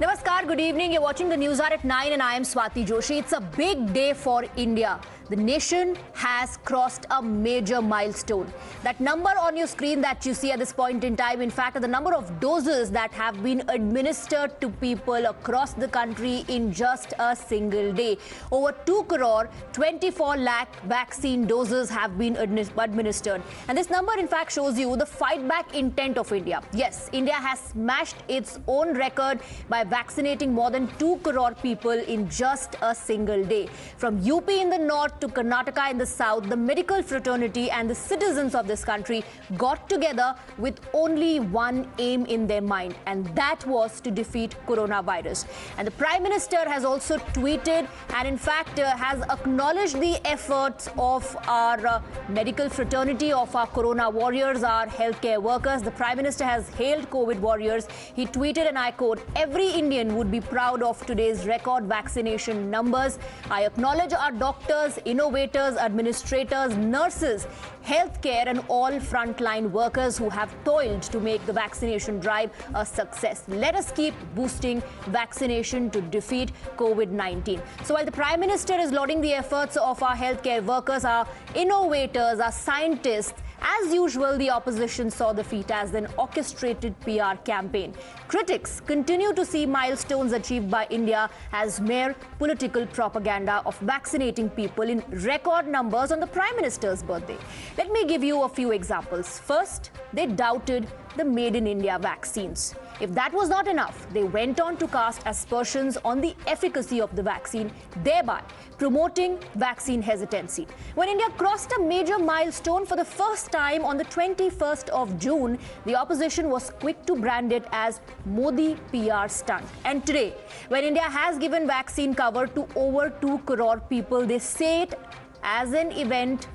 Namaskar, good evening. You're watching the Newshour at 9 and I am Swati Joshi. It's a big day for India. The nation has crossed a major milestone. That number on your screen that you see at this point in time, in fact, are the number of doses that have been administered to people across the country in just a single day. Over 2 crore, 24 lakh vaccine doses have been administered. And this number, in fact, shows you the fight back intent of India. Yes, India has smashed its own record by vaccinating more than 2 crore people in just a single day. From UP in the north to Karnataka in the south, the medical fraternity and the citizens of this country got together with only one aim in their mind, and that was to defeat coronavirus. And the Prime Minister has also tweeted and in fact has acknowledged the efforts of our medical fraternity, of our corona warriors, our healthcare workers. The Prime Minister has hailed COVID warriors. He tweeted, and I quote, "Every Indian would be proud of today's record vaccination numbers. I acknowledge our doctors, innovators, administrators, nurses, healthcare and all frontline workers who have toiled to make the vaccination drive a success. Let us keep boosting vaccination to defeat COVID-19. So while the Prime Minister is lauding the efforts of our healthcare workers, our innovators, our scientists, as usual, the opposition saw the feat as an orchestrated PR campaign. Critics continue to see milestones achieved by India as mere political propaganda of vaccinating people in record numbers on the Prime Minister's birthday. Let me give you a few examples. First, they doubted the Made in India vaccines. If that was not enough, they went on to cast aspersions on the efficacy of the vaccine, thereby promoting vaccine hesitancy. When India crossed a major milestone for the first time on the 21st of June, the opposition was quick to brand it as Modi PR stunt. And today, when India has given vaccine cover to over 2 crore people, they say it as an event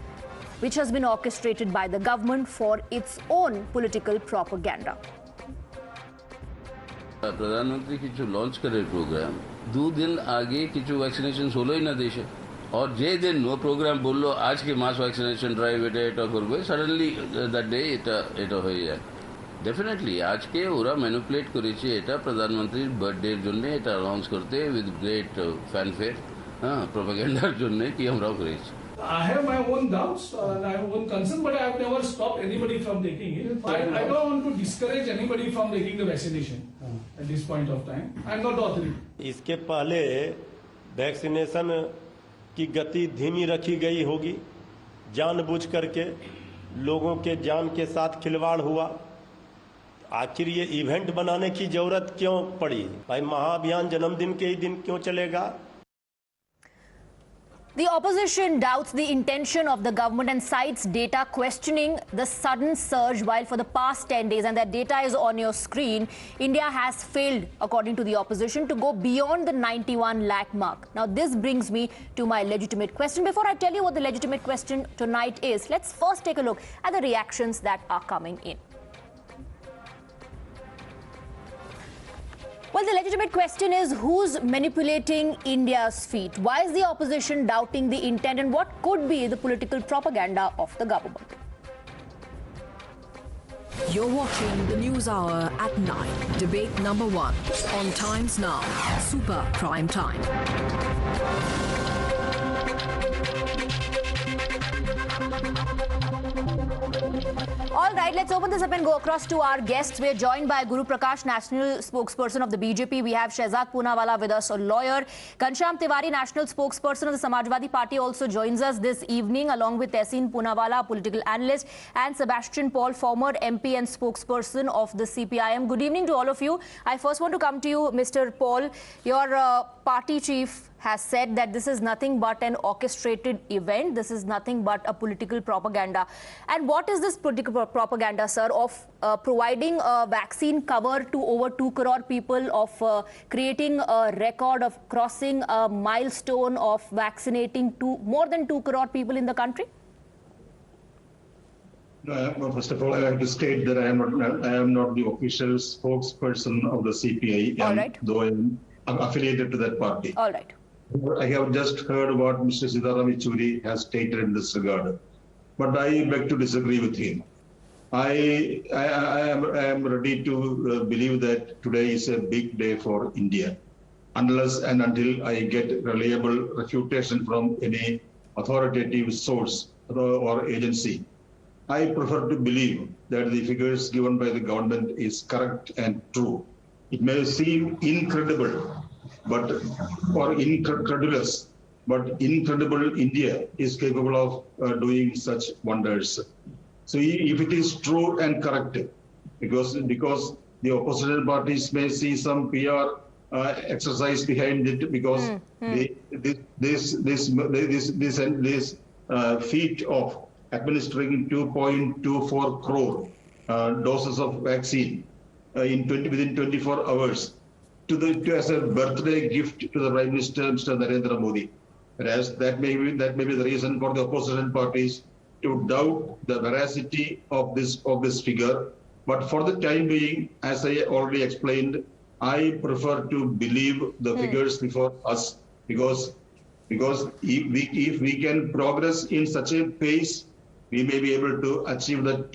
which has been orchestrated by the government for its own political propaganda. प्रधानमंत्री किछु launch करे programme 2 दिन आगे किछु vaccination होलो ही ना देशे और जे दिन नो प्रोग्राम बोललो आज के मास वैक्सीनेशन ड्राइव এটা করবে सडनली दैट डे এটা হয়ে যায় डेफिनेटली आज के ওরা ম্যানিপুলেট করেছে এটা প্রধানমন্ত্রীর বার্থডে এর জন্য এটা লঞ্চ করতে উইথ গ্রেট ফ্যানফেয়ার প্রপাগান্ডার জন্য কি আমরাও করেছি I have my own doubts and I have own concerns, but I have never stopped anybody from taking it. I don't want to discourage anybody from taking the vaccination at this point of time. I am not the authority. इसके पहले vaccination की गति धीमी रखी गई होगी, जानबूझ करके लोगों के जान के साथ खिलवाड़ हुआ। आखिर ये इवेंट बनाने की जरूरत क्यों पड़ी? भाई महाअभियान जन्मदिन के ही दिन क्यों चलेगा? The opposition doubts the intention of the government and cites data questioning the sudden surge, while for the past 10 days, and that data is on your screen, India has failed, according to the opposition, to go beyond the 91 lakh mark. Now, this brings me to my legitimate question. Before I tell you what the legitimate question tonight is, let's first take a look at the reactions that are coming in. Well, the legitimate question is, who's manipulating India's feet? Why is the opposition doubting the intent, and what could be the political propaganda of the government? You're watching the News Hour at 9. Debate number 1 on Times Now, Super Prime Time. All right, let's open this up and go across to our guests. We're joined by Guru Prakash, national spokesperson of the BJP. We have Shehzad Poonawala with us, a lawyer. Ghanshyam Tiwari, national spokesperson of the Samajwadi Party, also joins us this evening, along with Tehseen Poonawala, political analyst, and Sebastian Paul, former MP and spokesperson of the CPIM. Good evening to all of you. I first want to come to you, Mr. Paul. Your party chief has said that this is nothing but an orchestrated event. This is nothing but a political propaganda. And what is this political propaganda, sir, of providing a vaccine cover to over 2 crore people, of creating a record of crossing a milestone of vaccinating more than 2 crore people in the country? No, first of all, I have to state that I am not the official spokesperson of the CPI, all right, though I am affiliated to that party. All right. I have just heard what Mr. Sitaram Yechury has stated in this regard, but I beg to disagree with him. I am ready to believe that today is a big day for India, unless and until I get reliable refutation from any authoritative source or agency. I prefer to believe that the figures given by the government is correct and true. It may seem incredible, or incredulous, but incredible India is capable of doing such wonders. So if it is true and correct, because the opposition parties may see some PR exercise behind it, because this feat of administering 2.24 crore doses of vaccine within 24 hours as a birthday gift to the Prime Minister, Mr. Narendra Modi. Whereas that may be the reason for the opposition parties to doubt the veracity of this figure. But for the time being, as I already explained, I prefer to believe the figures before us, because if we can progress in such a pace, we may be able to achieve the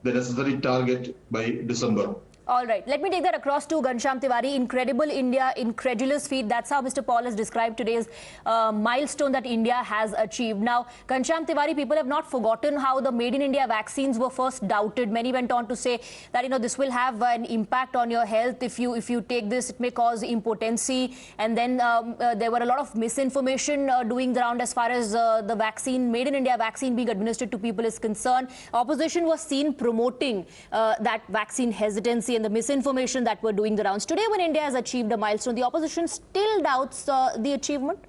necessary target by December. All right, let me take that across to Ghanshyam Tiwari. Incredible India, incredulous feat. That's how Mr. Paul has described today's milestone that India has achieved. Now, Ghanshyam Tiwari, people have not forgotten how the Made in India vaccines were first doubted. Many went on to say that, this will have an impact on your health. If you take this, it may cause impotency. And then there were a lot of misinformation doing the round as far as the vaccine, Made in India vaccine being administered to people is concerned. Opposition was seen promoting that vaccine hesitancy and the misinformation that were doing the rounds. Today, when India has achieved a milestone, the opposition still doubts the achievement?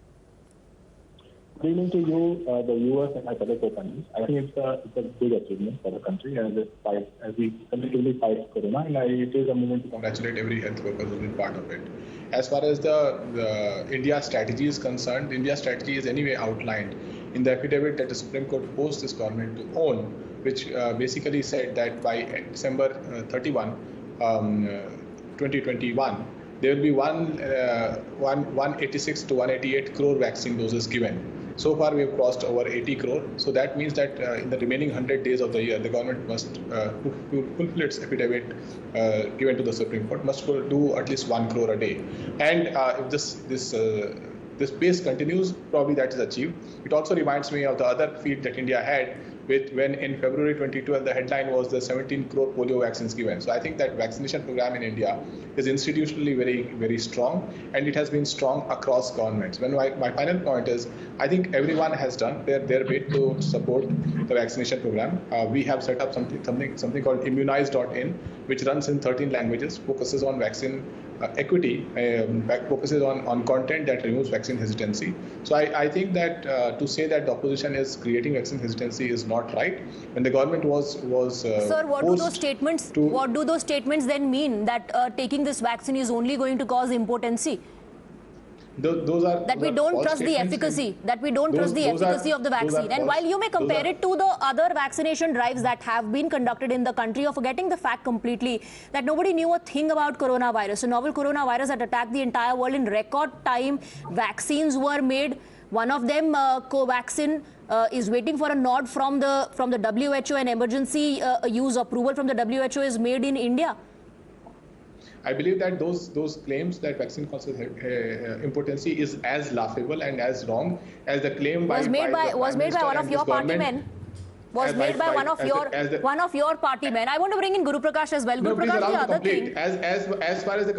Good evening to you, the viewers and my fellow co-panelists. I think it's a big achievement for the country as we collectively fight Corona, and it is a moment to congratulate every health worker who has been part of it. As far as the India strategy is concerned, India strategy is anyway outlined in the affidavit that the Supreme Court forced this government to own, which basically said that by December 31, 2021, there will be 186 to 188 crore vaccine doses given. So far, we have crossed over 80 crore. So that means that in the remaining 100 days of the year, the government must fulfill its affidavit given to the Supreme Court, must do at least 1 crore a day. And if this pace continues, probably that is achieved. It also reminds me of the other feat that India had when in February 2012, the headline was the 17 crore polio vaccines given. So I think that vaccination program in India is institutionally very, very strong, and it has been strong across governments. When my final point is, I think everyone has done their bit to support the vaccination program. We have set up something called immunize.in, which runs in 13 languages, focuses on vaccine equity, focuses on content that removes vaccine hesitancy. So I think that to say that the opposition is creating vaccine hesitancy is not right. When the government was Sir, what do those statements then mean, that taking this vaccine is only going to cause impotency? Those are that we don't trust the efficacy, of the vaccine. And while you may compare it to the other vaccination drives that have been conducted in the country, you're forgetting the fact completely that nobody knew a thing about coronavirus. A novel coronavirus that attacked the entire world in record time. Vaccines were made. One of them, Covaxin, is waiting for a nod from the WHO, and emergency use approval from the WHO is made in India. I believe that those claims that vaccine causes impotency is as laughable and as wrong as the claim was made by one of your party men. Was made by one of your party men. I want to bring in Guru Prakash as well. No, Guru Prakash, the other thing. As far as the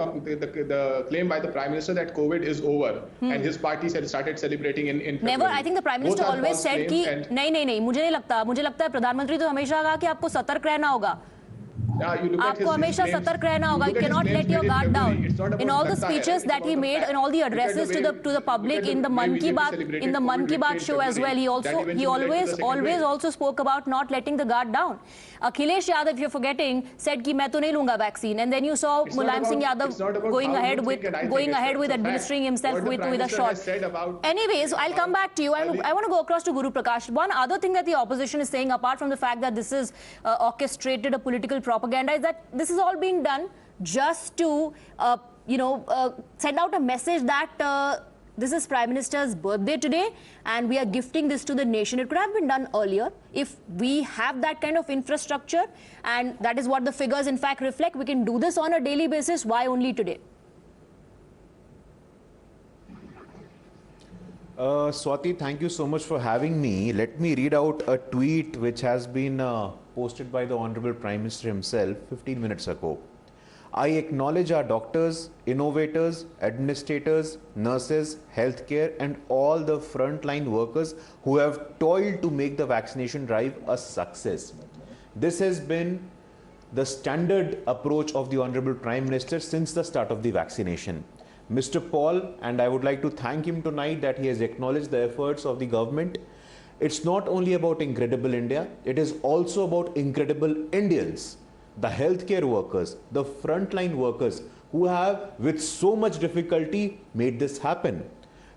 claim by the Prime Minister that COVID is over and his party started celebrating in February. Never. I think the Prime Minister always said कि नहीं मुझे लगता है प्रधानमंत्री तो हमेशा कहा कि आपको सतर्क रहना होगा. आपको हमेशा सतर्क रहना होगा. You cannot let your guard down. In all the speeches that he made, in all the addresses to the public, in the Mann Ki Baat show as well, he always also spoke about not letting the guard down. Akhilesh Yadav, if you're forgetting, said कि मैं तो नहीं लूंगा vaccine, and then you saw Mulayam Singh Yadav going ahead with administering himself with a shot. Anyways, I'll come back to you. I want to go across to Guru Prakash. One other thing that the opposition is saying, apart from the fact that this is orchestrated a political propaganda, is that this is all being done just to send out a message that this is Prime Minister's birthday today, and we are gifting this to the nation. It could have been done earlier. If we have that kind of infrastructure, and that is what the figures in fact reflect, we can do this on a daily basis. Why only today? Swati, thank you so much for having me. Let me read out a tweet which has been posted by the Honorable Prime Minister himself 15 minutes ago. I acknowledge our doctors, innovators, administrators, nurses, healthcare, and all the frontline workers who have toiled to make the vaccination drive a success. This has been the standard approach of the Honorable Prime Minister since the start of the vaccination. Mr. Paul, and I would like to thank him tonight that he has acknowledged the efforts of the government. It's not only about Incredible India, it is also about incredible Indians, the healthcare workers, the frontline workers who have with so much difficulty made this happen.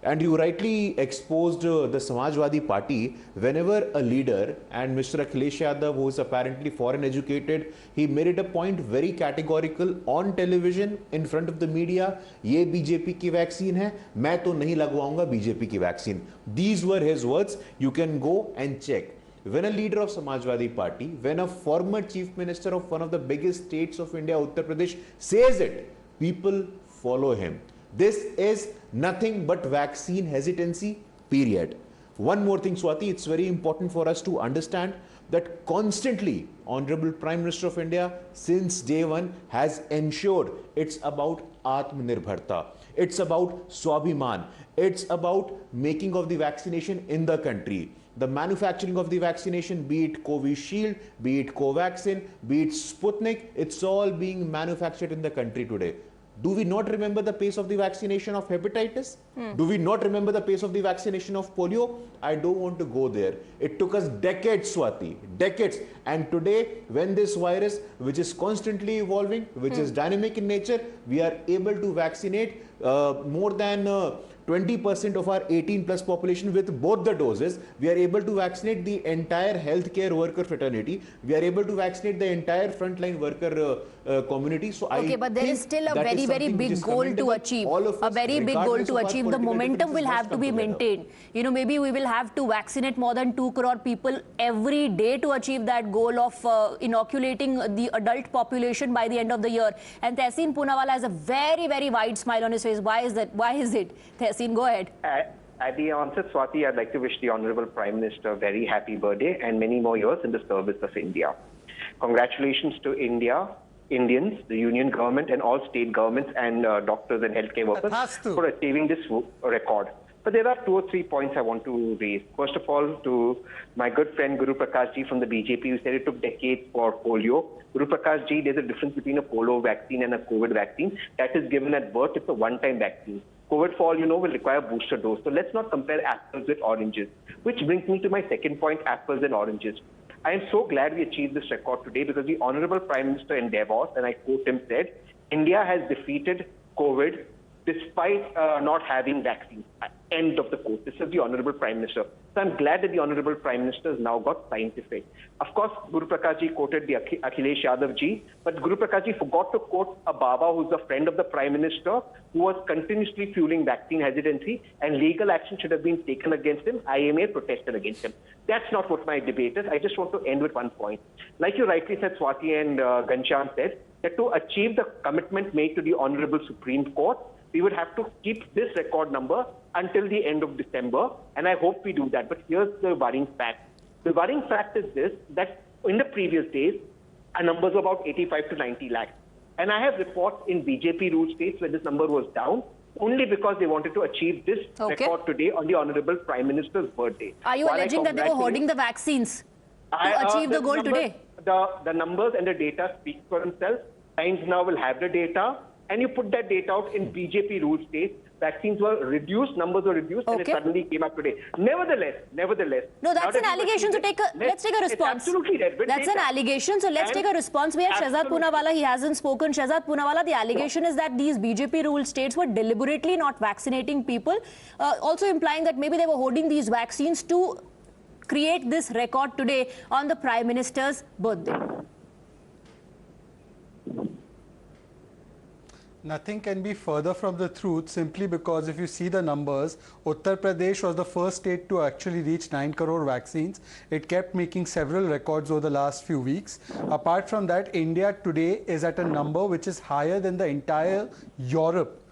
And you rightly exposed the Samajwadi Party. Whenever a leader, and Mr. Akhilesh Yadav, who is apparently foreign educated, he made it a point very categorical on television in front of the media, ये BJP की vaccine है, मैं तो नहीं लगवाऊंगा BJP की vaccine. These were his words. You can go and check. When a leader of Samajwadi Party, when a former chief minister of one of the biggest states of India, Uttar Pradesh, says it, people follow him. This is nothing but vaccine hesitancy, period. One more thing, Swati, it's very important for us to understand that constantly Honorable Prime Minister of India since day one has ensured it's about Atmanirbharta. It's about Swabhiman. It's about making of the vaccination in the country. The manufacturing of the vaccination, be it Covishield, be it Covaxin, be it Sputnik, it's all being manufactured in the country today. Do we not remember the pace of the vaccination of hepatitis? Do we not remember the pace of the vaccination of polio? I don't want to go there. It took us decades, Swati, decades. And today, when this virus, which is constantly evolving, which is dynamic in nature, we are able to vaccinate more than 20% of our 18 plus population with both the doses. We are able to vaccinate the entire healthcare worker fraternity. We are able to vaccinate the entire frontline worker community. So okay, but there is still a very, very big goal to achieve. A very big goal to achieve. The momentum will have to be maintained. You know, maybe we will have to vaccinate more than 2 crore people every day to achieve that goal of inoculating the adult population by the end of the year. And Tehseen Poonawalla has a very, very wide smile on his face. Why is that? Why is it? Tehseen, go ahead. At the onset, Swati, I'd like to wish the Honorable Prime Minister a very happy birthday and many more years in the service of India. Congratulations to Indians, the Union government and all state governments and doctors and healthcare workers for achieving this record. But there are 2 or 3 points I want to raise. First of all, to my good friend Guru Prakash ji from the BJP, who said it took decades for polio. Guru Prakash ji, there's a difference between a polio vaccine and a COVID vaccine. That is given at birth. It's a one-time vaccine. COVID, for all you know, will require a booster dose. So let's not compare apples with oranges. Which brings me to my second point, apples and oranges. I am so glad we achieved this record today because the Honorable Prime Minister in Davos, and I quote him, said, India has defeated COVID despite not having vaccines. End of the quote. This is the Honorable Prime Minister. So I'm glad that the Honorable Prime Minister has now got scientific. Of course, Guru Prakash ji quoted the Akhilesh Yadav ji, but Guru Prakash ji forgot to quote a Baba who's a friend of the Prime Minister who was continuously fueling vaccine hesitancy, and legal action should have been taken against him. IMA protested against him. That's not what my debate is. I just want to end with one point. Like you rightly said, Swati and Ghanshyam said, that to achieve the commitment made to the Honorable Supreme Court, we would have to keep this record number until the end of December, and I hope we do that. But here's the worrying fact. The worrying fact is this, that in the previous days, our numbers were about 85 to 90 lakhs. And I have reports in BJP ruled states where this number was down, only because they wanted to achieve this record today on the Honorable Prime Minister's birthday. Are you alleging that they were hoarding the vaccines to achieve the goal today? The numbers and the data speak for themselves. Times Now will have the data. And you put that data out in BJP ruled states, vaccines were reduced, numbers were reduced, and it suddenly came up today. Nevertheless. No, that's an allegation. So let's take a response. Absolutely right. That's an allegation. So let's take a response. We have Shehzad Poonawalla. He hasn't spoken. Shehzad Poonawalla, the allegation is that these BJP ruled states were deliberately not vaccinating people, also implying that maybe they were hoarding these vaccines to create this record today on the Prime Minister's birthday. Nothing can be further from the truth, simply because if you see the numbers, Uttar Pradesh was the first state to actually reach 9 crore vaccines. It kept making several records over the last few weeks. Apart from that, India today is at a number which is higher than the entire Europe.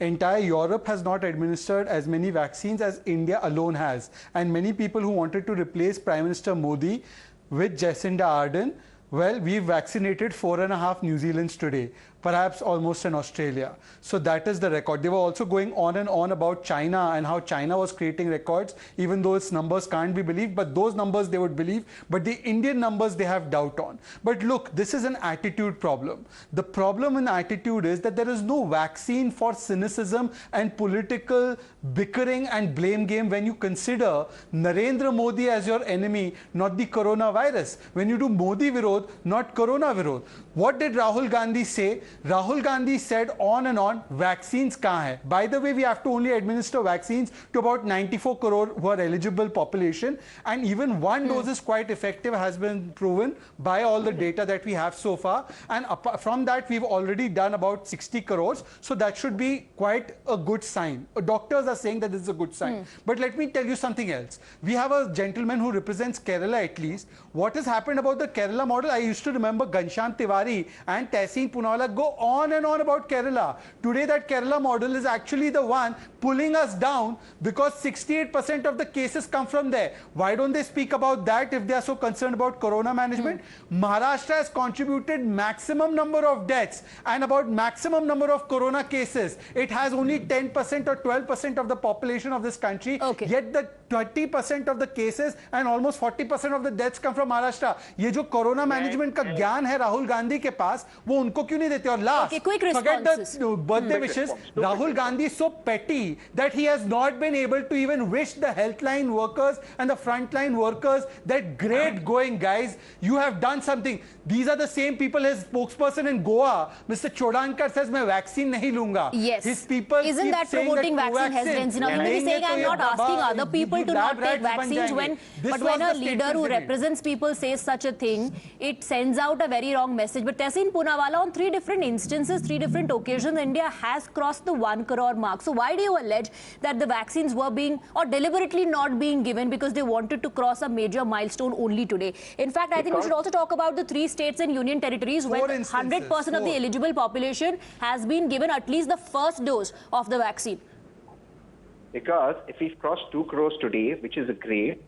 Entire Europe has not administered as many vaccines as India alone has. And many people who wanted to replace Prime Minister Modi with Jacinda Ardern, well, we've vaccinated 4.5 New Zealands today, perhaps almost in Australia. So that is the record. They were also going on and on about China and how China was creating records, even though its numbers can't be believed, but those numbers they would believe. But the Indian numbers they have doubt on. But look, this is an attitude problem. The problem in attitude is that there is no vaccine for cynicism and political bickering and blame game when you consider Narendra Modi as your enemy, not the coronavirus. When you do Modi Virod, not Corona Virod. What did Rahul Gandhi say? Rahul Gandhi said on and on, vaccines kahan hai? By the way, we have to only administer vaccines to about 94 crore who are eligible population, and even one dose is quite effective, has been proven by all the data that we have so far, and from that we've already done about 60 crores, so that should be quite a good sign. Doctors are saying that this is a good sign. But let me tell you something else. We have a gentleman who represents Kerala at least. What has happened about the Kerala model? I used to remember Ghanshyam Tiwari and Tehseen Poonawala go on and on about Kerala. Today that Kerala model is actually the one pulling us down because 68% of the cases come from there. Why don't they speak about that if they are so concerned about corona management? Maharashtra has contributed maximum number of deaths and about maximum number of corona cases. It has only 10% or 12% of the population of this country. Yet the 30% of the cases and almost 40% of the deaths come from Maharashtra. ये जो corona management का ज्ञान है राहुल गांधी के पास, वो उनको क्यों नहीं देते? और last, forget the birthday wishes. Rahul Gandhi is so petty that he has not been able to even wish the healthline workers and the frontline workers that great going, guys. You have done something. These are the same people. His spokesperson in Goa, Mr. Chodankar, says मैं vaccine नहीं लूंगा. Yes. His people isn't that promoting vaccine hesitancy? Now, he is saying I'm not asking other people to not take vaccines but when a leader who represents people says such a thing, it sends out a very wrong message. But Tehseen Poonawala, on 3 different instances, 3 different occasions, India has crossed the 1 crore mark. So why do you allege that the vaccines were being or deliberately not being given because they wanted to cross a major milestone only today? In fact, I think we should also talk about the 3 states and union territories where 100% of the eligible population has been given at least the first dose of the vaccine. Because if we've crossed 2 crores today, which is great,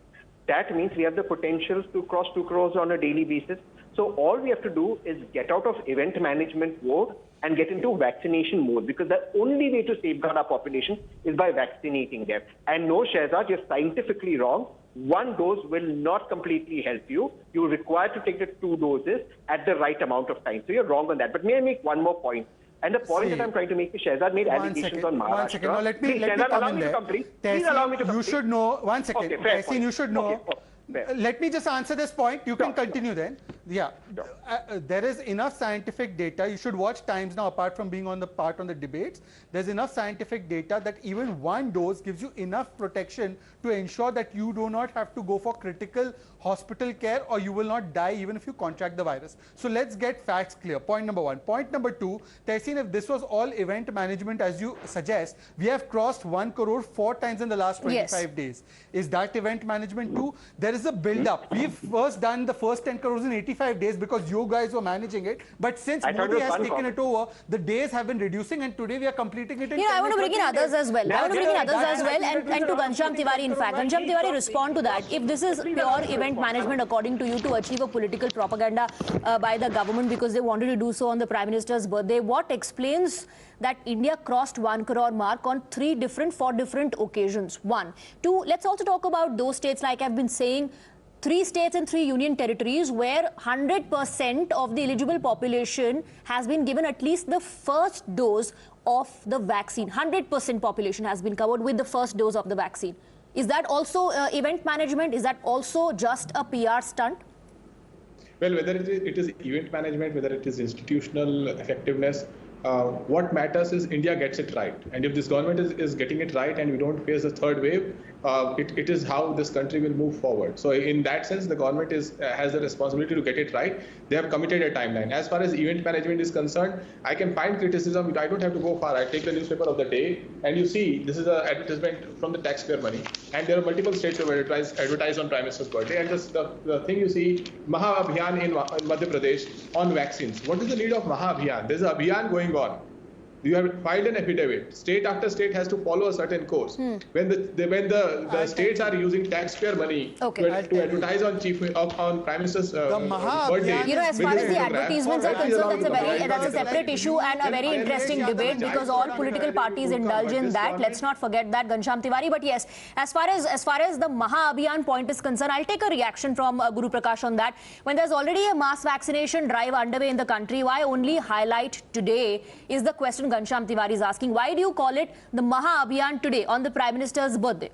that means we have the potential to cross 2 crores on a daily basis. So all we have to do is get out of event management mode and get into vaccination mode, because the only way to safeguard our population is by vaccinating them. And no, Shehzad, you're scientifically wrong. 1 dose will not completely help you. You're required to take the 2 doses at the right amount of time. So you're wrong on that. But may I make one more point? And the point that I'm trying to make is Shehzad made allegations on Maharashtra. 1 second. Now let me come in there. Please allow me to complete. You should know. 1 second. Okay, fair point. You should know. Okay. Let me just answer this point. You can continue then. Yeah. There is enough scientific data. You should watch Times Now apart from being on the part on the debates. There's enough scientific data that even 1 dose gives you enough protection to ensure that you do not have to go for critical hospital care or you will not die even if you contract the virus. So let's get facts clear. Point number 1. Point number 2, Tehseen, if this was all event management as you suggest, we have crossed 1 crore 4 times in the last 25 days. Is that event management too? There is a build-up. We've first done the first 10 crores in 85 days because you guys were managing it. But since Modi has taken it over, the days have been reducing and today we are completing it in I want to bring in others as well. And to Ghanshyam Tiwari, in fact. Ghanshyam Tiwari, respond to that. If this is pure event management, according to you, to achieve a political propaganda by the government because they wanted to do so on the Prime Minister's birthday, what explains that India crossed 1 crore mark on 4 different occasions? 1. 2, let's also talk about those states, like I've been saying, 3 states and 3 union territories where 100% of the eligible population has been given at least the first dose of the vaccine. 100% population has been covered with the first dose of the vaccine. Is that also event management? Is that also just a PR stunt? Well, whether it is event management, whether it is institutional effectiveness, what matters is India gets it right. And if this government is getting it right and we don't face a 3rd wave, it is how this country will move forward. So in that sense, the government has the responsibility to get it right. They have committed a timeline. As far as event management is concerned, I can find criticism. I don't have to go far. I take the newspaper of the day, and you see this is an advertisement from the taxpayer money, and there are multiple states who advertise on Prime Minister's birthday. And the thing you see, Maha Abhiyan in Madhya Pradesh on vaccines. What is the need of Maha Abhiyan? There's an Abhiyan going on. You have filed an affidavit. State after state has to follow a certain course. When the states are using taxpayer money to advertise on Prime Minister's birthday, you know, as far as the advertisements are concerned, that's a separate issue and a very interesting debate because all political parties indulge in that. Let's not forget that, Ghanshyam Tiwari. But yes, as far as the Maha Abhiyan point is concerned, I'll take a reaction from Guru Prakash on that. When there's already a mass vaccination drive underway in the country, why only highlight today is the question Ghanshyam Tiwari is asking. Why do you call it the Maha Abhiyan today on the Prime Minister's birthday?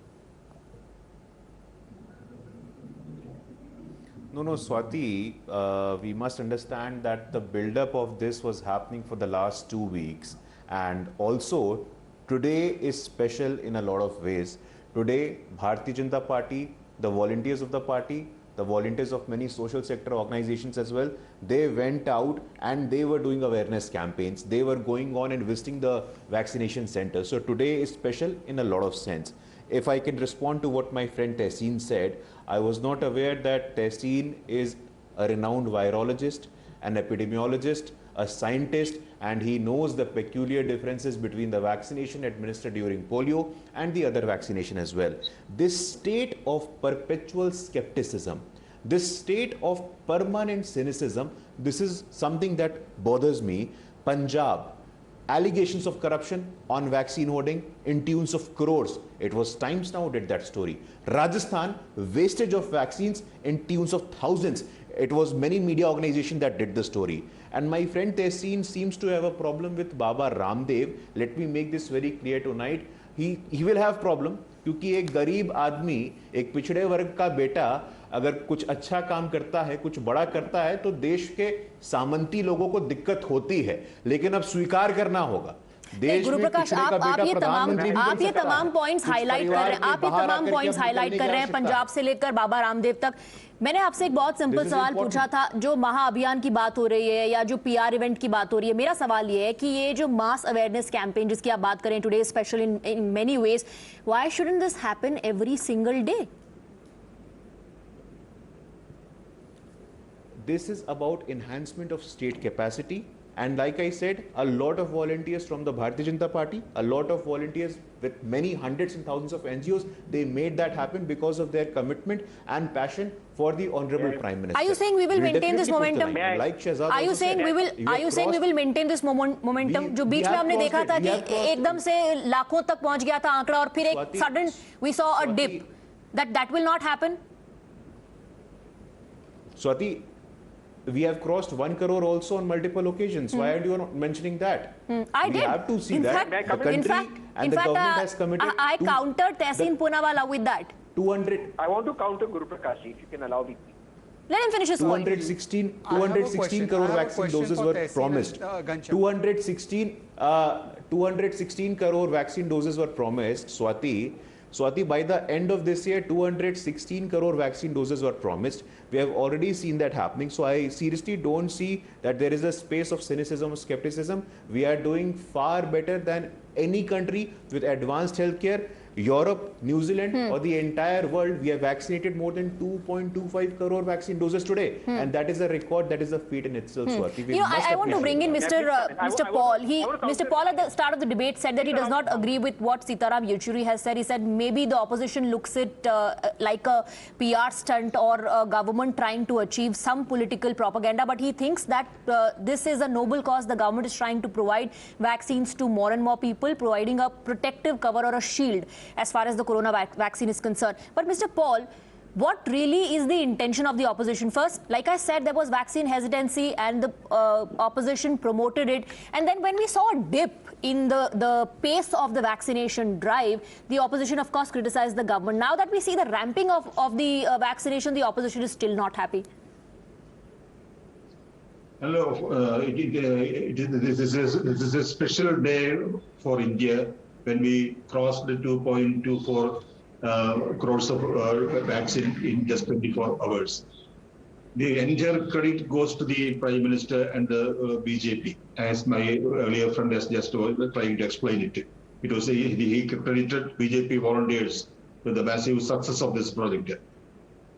No, Swati, we must understand that the build-up of this was happening for the last 2 weeks, and also today is special in a lot of ways. Today, Bharatiya Janata Party, the volunteers of the party, the volunteers of many social sector organizations as well, they went out and they were doing awareness campaigns. They were going on and visiting the vaccination centers. So today is special in a lot of sense. If I can respond to what my friend Tehseen said, I was not aware that Tehseen is a renowned virologist, an epidemiologist, a scientist, and he knows the peculiar differences between the vaccination administered during polio and the other vaccination as well. This state of perpetual skepticism, this state of permanent cynicism, this is something that bothers me. Punjab, allegations of corruption on vaccine hoarding in tunes of crores. It was Times Now did that story. Rajasthan, wastage of vaccines in tunes of thousands. It was many media organizations that did the story. And my friend Tehseen seems to have a problem with Baba Ramdev. Let me make this very clear tonight. He will have problem क्योंकि एक गरीब आदमी, एक पिछड़े वर्ग का बेटा अगर कुछ अच्छा काम करता है, कुछ बड़ा करता है, तो देश के सामंती लोगों को दिक्कत होती है, लेकिन अब स्वीकार करना होगा. गुरु प्रकाश, आप ये तमाम पॉइंट्स हाईलाइट कर रहे हैं, आप ये तमाम पॉइंट्स हाईलाइट कर रहे हैं पंजाब से लेकर बाबा रामदेव तक. मैंने आपसे एक बहुत सिंपल सवाल पूछा था, जो महा अभियान की बात हो रही है या जो पीआर इवेंट की बात हो रही है, मेरा सवाल ये है कि ये जो मास अवेयरनेस कैंपेन जिसकी आप बात करें today special in many ways, why shouldn't this happen every single day? This is about enhancement of state capacity. And like I said, a lot of volunteers from the Bharatiya Janata Party, a lot of volunteers with many hundreds and thousands of NGOs, they made that happen because of their commitment and passion for the Honorable Prime Minister. Are you saying we will maintain this momentum? Like Shehzad Are you saying we will maintain this momentum? जो बीच में हमने देखा था कि एकदम से लाखों तक पहुंच गया था आंकड़ा और फिर एक sudden we saw a dip. That will not happen? Swati, we have crossed 1 crore also on multiple occasions. Why are you not mentioning that? I did. We have to see that the country and the government has committed. I countered Tehseen Poonawalla with that. 200. I want to counter Guru Prakash, if you can allow me. Let him finish his point. 216 crore vaccine doses were promised. 216 crore vaccine doses were promised, Swati, by the end of this year, 216 crore vaccine doses were promised. We have already seen that happening. So I seriously don't see that there is a space of cynicism or skepticism. We are doing far better than any country with advanced healthcare. Europe, New Zealand, or the entire world, we have vaccinated more than 2.25 crore vaccine doses today. And that is a record, that is a feat in itself, Swati. You know, I want to bring in Mr. Paul. Mr. Paul at the start of the debate said that he does not agree with what Sitaram Yechuri has said. He said maybe the opposition looks it like a PR stunt or a government trying to achieve some political propaganda. But he thinks that this is a noble cause. The government is trying to provide vaccines to more and more people, providing a protective cover or a shield as far as the corona vaccine is concerned. But Mr. Paul, what really is the intention of the opposition? First, like I said, there was vaccine hesitancy and the opposition promoted it. And then when we saw a dip in the pace of the vaccination drive, the opposition, of course, criticized the government. Now that we see the ramping of the vaccination, the opposition is still not happy. Hello, this is a special day for India when we crossed the 2.24 crores of vaccine in just 24 hours. The entire credit goes to the Prime Minister and the BJP, as my earlier friend has just trying to explain it. It was he credited BJP volunteers with the massive success of this project.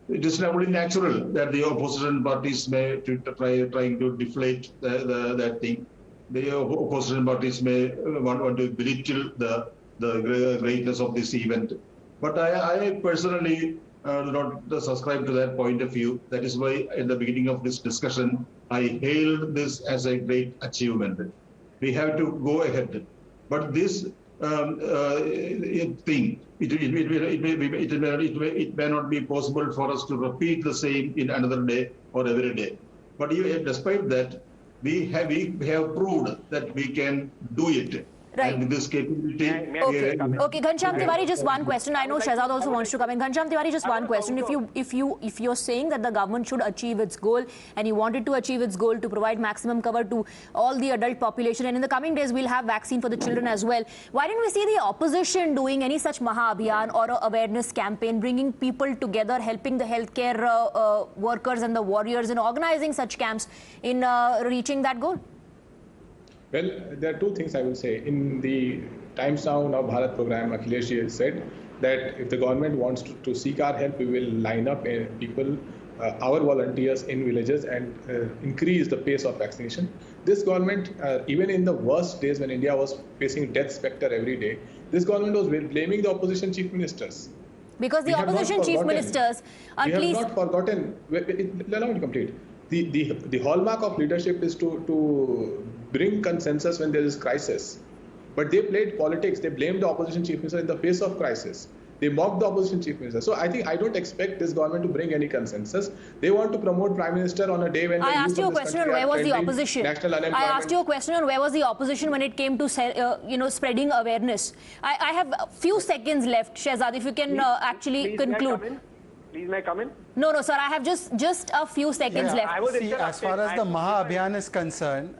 It is only natural that the opposition parties may trying to deflate that thing. The opposition parties may want to belittle the greatness of this event. But I personally do not subscribe to that point of view. That is why in the beginning of this discussion, I hailed this as a great achievement. We have to go ahead. But this thing, it may not be possible for us to repeat the same in another day or every day. But despite that, we have proved that we can do it. Right. And this capability. Okay, Ghanshyam Tiwari, just one question. I know Shehzad also wants to come in. Ghanshyam Tiwari, just one question. If you're saying that the government should achieve its goal, and you wanted to achieve its goal to provide maximum cover to all the adult population, and in the coming days we'll have vaccine for the children as well, why didn't we see the opposition doing any such Maha Abhiyan or a awareness campaign, bringing people together, helping the healthcare workers and the warriors in organizing such camps in reaching that goal? Well, there are two things I will say. In the Times Now Bharat program, Akhilesh ji said that if the government wants to seek our help, we will line up people, our volunteers in villages and increase the pace of vaccination. This government, even in the worst days when India was facing death spectre every day, this government was blaming the opposition chief ministers. Because the opposition chief ministers, we have not forgotten. Allow me to complete. The hallmark of leadership is to bring consensus when there is crisis. But they played politics. They blamed the opposition chief minister in the face of crisis. They mocked the opposition chief minister. So I don't expect this government to bring any consensus. They want to promote Prime Minister on a day when I asked you a question on where was the opposition. I asked you a question on where was the opposition when it came to spreading awareness. I have a few seconds left, Shehzad, if you can actually conclude. Please, may I come in? No, sir. I have just a few seconds left. See, as far as the Maha Abhiyan is concerned,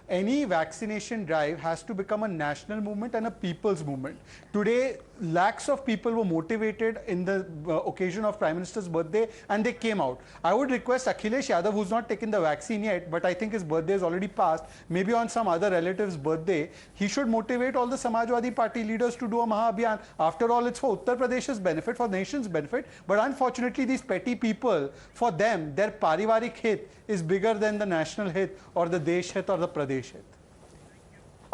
any vaccination drive has to become a national movement and a people's movement. Today, lakhs of people were motivated in the occasion of Prime Minister's birthday and they came out. I would request Akhilesh Yadav, who's not taken the vaccine yet, but I think his birthday is already passed, maybe on some other relative's birthday, he should motivate all the Samajwadi Party leaders to do a Maha Abhiyan. After all, it's for Uttar Pradesh's benefit, for the nation's benefit, but unfortunately these petty people, for them, their parivarik hit is bigger than the national hit or the Desh hit or the Pradesh hit.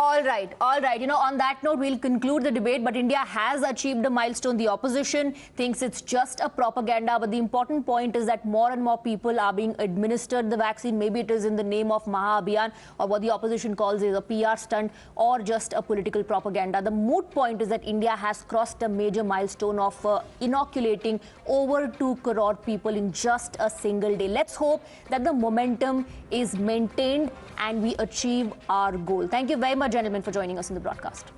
All right. On that note, we'll conclude the debate. But India has achieved a milestone. The opposition thinks it's just a propaganda. But the important point is that more and more people are being administered the vaccine. Maybe it is in the name of Maha Abhiyan, or what the opposition calls is a PR stunt, or just a political propaganda. The moot point is that India has crossed a major milestone of inoculating over 2 crore people in just a single day. Let's hope that the momentum is maintained and we achieve our goal. Thank you very much, gentlemen, for joining us in the broadcast.